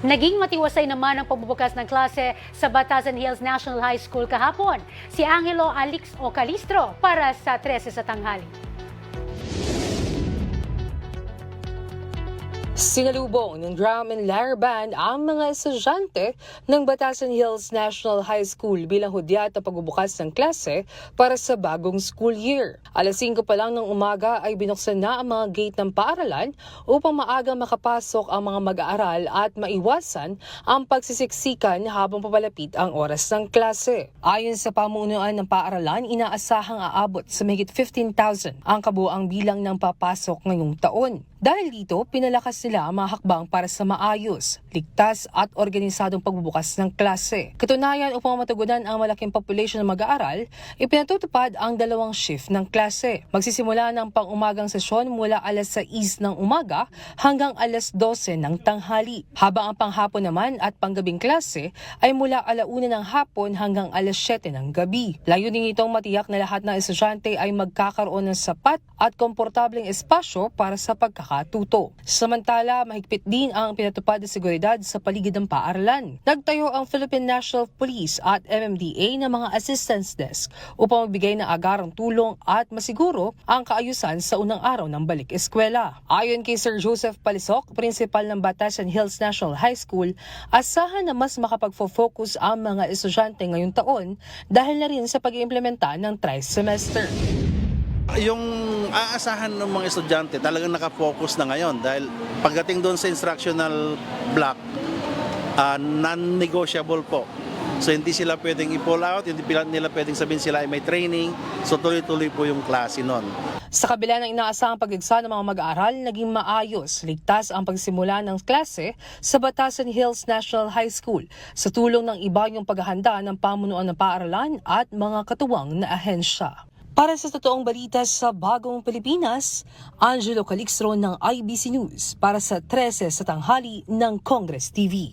Naging matiwasay naman ang pagbubukas ng klase sa Batasan Hills National High School kahapon. Si Angelo Alix o Calistro para sa 13 sa tanghali. Sinalubong ng drum and lyre band ang mga estudyante ng Batasan Hills National High School bilang hudyat na pagbubukas ng klase para sa bagong school year. Alas 5 pa lang ng umaga ay binuksan na ang mga gate ng paaralan upang maagang makapasok ang mga mag-aaral at maiwasan ang pagsisiksikan habang papalapit ang oras ng klase. Ayon sa pamunuan ng paaralan, inaasahang aabot sa mahigit 15,000 ang kabuang bilang ng papasok ngayong taon. Dahil dito, pinalakas nila ang mga hakbang para sa maayos, ligtas at organisadong pagbubukas ng klase. Katunayan, upang matugunan ang malaking population ng mag-aaral, ipinatutupad ang 2 shift ng klase. Magsisimula ng pang-umagang sesyon mula alas 6 ng umaga hanggang alas 12 ng tanghali. Habang ang panghapon naman at panggabing klase ay mula 1:00 ng hapon hanggang alas 7 ng gabi. Layunin itong matiyak na lahat ng estudyante ay magkakaroon ng sapat at komportableng espasyo para sa pagkakatuto. Samantala, mahigpit din ang pinatupad na seguridad sa paligid ng paaralan. Nagtayo ang Philippine National Police at MMDA ng mga assistance desk upang magbigay ng agarang tulong at masiguro ang kaayusan sa unang araw ng balik eskwela. Ayon kay Sir Joseph Palisok, principal ng Batasan Hills National High School, asahan na mas makapag-focus ang mga estudyante ngayong taon dahil na rin sa pag-iimplementa ng tri-semester. Yung aasahan ng mga estudyante talagang nakafocus na ngayon dahil pagdating doon sa instructional block, non-negotiable po. So hindi sila pwedeng i-pull out, hindi nila pwedeng sabihin sila ay may training, so tuloy-tuloy po yung klase noon. Sa kabila ng inaasahang pag-igsa ng mga mag-aaral, naging maayos, ligtas ang pagsimula ng klase sa Batasan Hills National High School sa tulong ng iba yung paghahanda ng pamunuan ng paaralan at mga katuwang na ahensya. Para sa totoong balita sa Bagong Pilipinas, Angelo Calixtro ng IBC News para sa 13 sa tanghali ng Congress TV.